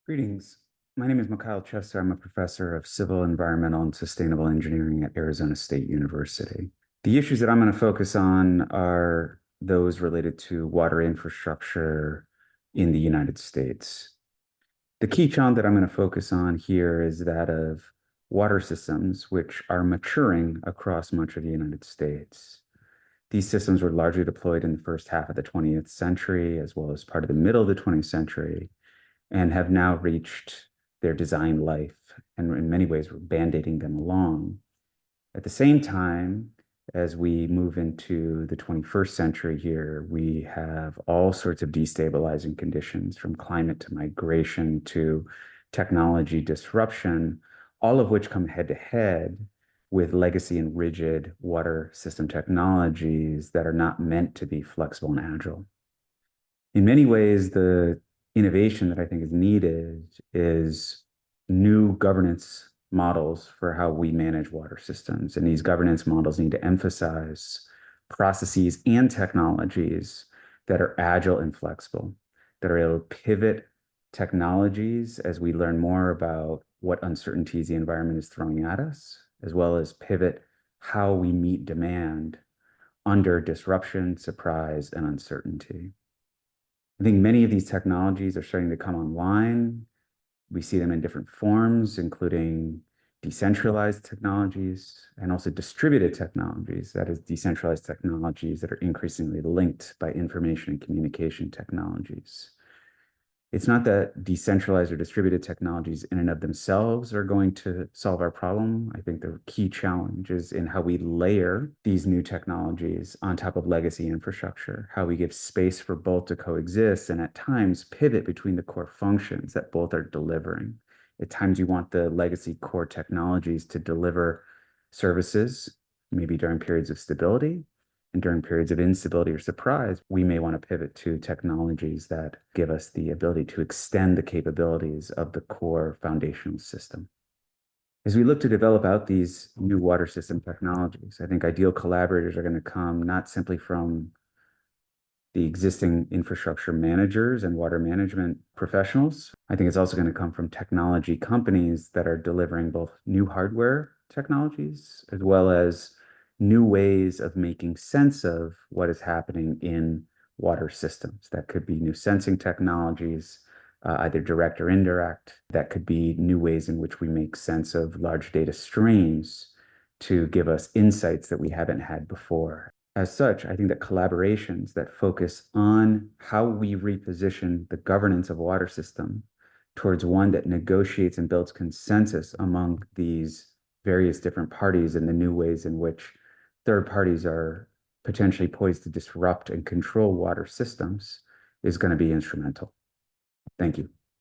Greetings. My name is Mikhail Chester. I'm a professor of civil, environmental, and sustainable engineering at Arizona State University. The issues that I'm going to focus on are those related to water infrastructure in the United States. The key challenge that I'm going to focus on here is that of water systems, which are maturing across much of the United States. These systems were largely deployed in the first half of the 20th century, as well as part of the middle of the 20th century, and have now reached their design life, and in many ways we're band-aiding them along. At the same time, as we move into the 21st century here, we have all sorts of destabilizing conditions, from climate to migration to technology disruption, all of which come head to head with legacy and rigid water system technologies that are not meant to be flexible and agile. In many ways, the innovation that I think is needed is new governance models for how we manage water systems. And these governance models need to emphasize processes and technologies that are agile and flexible, that are able to pivot technologies as we learn more about what uncertainties the environment is throwing at us, as well as pivot how we meet demand under disruption, surprise, and uncertainty. I think many of these technologies are starting to come online. We see them in different forms, including decentralized technologies and also distributed technologies, that is, decentralized technologies that are increasingly linked by information and communication technologies. It's not that decentralized or distributed technologies in and of themselves are going to solve our problem. I think the key challenge is in how we layer these new technologies on top of legacy infrastructure, how we give space for both to coexist and at times pivot between the core functions that both are delivering. At times you want the legacy core technologies to deliver services, maybe during periods of stability. And during periods of instability or surprise, we may want to pivot to technologies that give us the ability to extend the capabilities of the core foundational system. As we look to develop out these new water system technologies, I think ideal collaborators are going to come not simply from the existing infrastructure managers and water management professionals. I think it's also going to come from technology companies that are delivering both new hardware technologies as well as new ways of making sense of what is happening in water systems. That could be new sensing technologies, either direct or indirect. That could be new ways in which we make sense of large data streams to give us insights that we haven't had before. As such, I think that collaborations that focus on how we reposition the governance of a water system towards one that negotiates and builds consensus among these various different parties and the new ways in which third parties are potentially poised to disrupt and control water systems is going to be instrumental. Thank you.